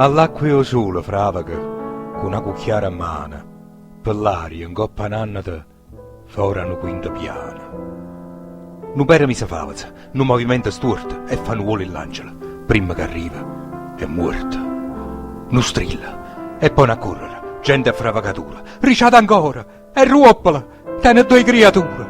All'acqua solo fravaga, con una cucchiara a mano, per l'aria in coppa annata, fuori una quinta piana. Non pera mi si favazza, non movimento storto e fa nuovo l'angelo, prima che arriva, è morto. Non strilla, e poi a correre, gente a fravagatura, ricciata ancora, e ruoppola, tiene due creature.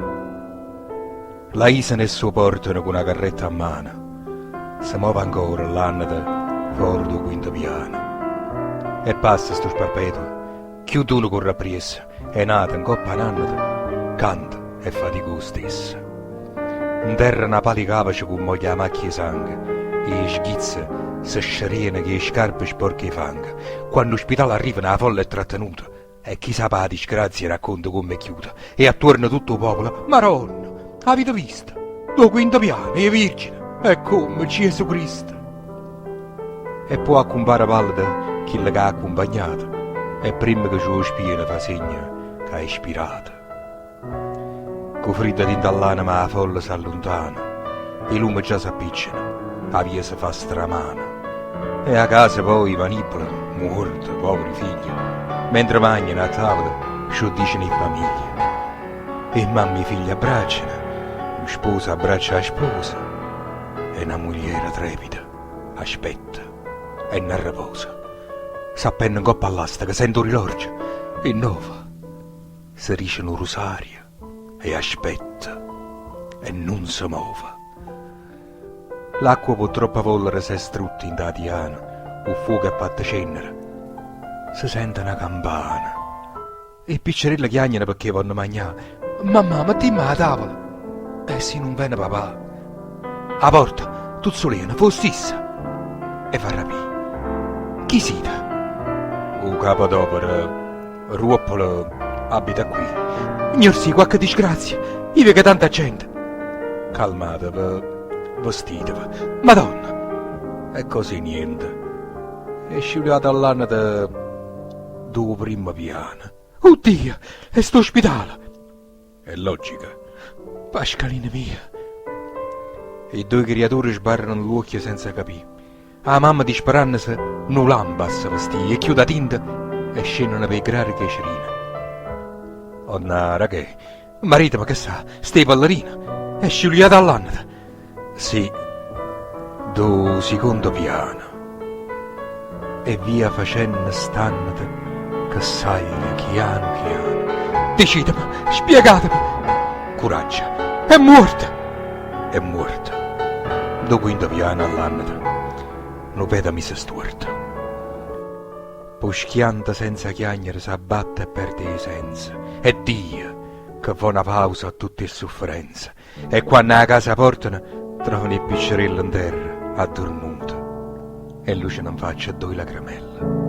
La Isa nel suo portano con una carretta a mano, si muove ancora l'annata, fuori do quinto piano. E passa sto sparpeto, chiude uno corre appresso, è nata in coppa annata, canta e fatico stessa. In terra una palicavace con moglie a macchie di sangue, e schizze si scerena che le scarpe sporche di fango. Quando l'ospedale arriva una folla è trattenuta, e chi sa la disgrazia racconta come è chiusa, e attorno tutto il popolo, Maronna, avete visto? Do quinto piano, e Vergine, e come Gesù Cristo. E poi accompare pallida chi le ha accompagnato, e prima che suo spiene fa segno che è ispirata. Con fredda dall'anima la folla si allontana, e il lume già si appiccica, la via si fa stramana, e a casa poi manipola, morto, poveri figli, mentre mangiano a tavola, ciò dicono in famiglia. E mamma e figli abbracciano, lo sposo abbraccia la sposa, e una mogliera trepida aspetta e non riposa. S'appenna in coppa all'asta che sento l'orologio, e nova, si dice un rosario, e aspetta, e non si muove. L'acqua purtroppo vollere si è strutta in tatiana, il fuoco è fatta cenere. Si sente una campana, e i piccerelli chiagnano perché vogliono mangiare. Mamma, mettimmi la tavola. E se non viene papà, a porta, tu solena, fostissa. E fa rapire. Chi siete? Un capo d'opera, ruoppolo, abita qui. Gnorsi, qualche disgrazia, io vedo tanta gente. Calmatevi, vestitevi, Madonna. E così niente. È scivolata all'anno do primo piano. Oddio, è sto ospedale. È logica. Pascalina mia. E due creature sbarrano l'occhio senza capire. La mamma disparandosi non l'ambassa vestì e chiude la tinta e scendono per grare che cerina. Oh no, ragazzi, marito ma che sa, stai ballerina, è sciuliata all'annata. Sì, do secondo piano. E via facendo stannata che sale chiano chiano. Decidemi, spiegatemi. Coraggio, è morta. È morta. Do quinto piano all'annata. Non veda mi si storta. Poi schianta senza chiagnere s'abbatte e perde i sensi. E Dio che fa una pausa a tutte le sofferenze. E quando a casa portano trovano il piccerello in terra addormunto e luce non faccia due lacrimelle.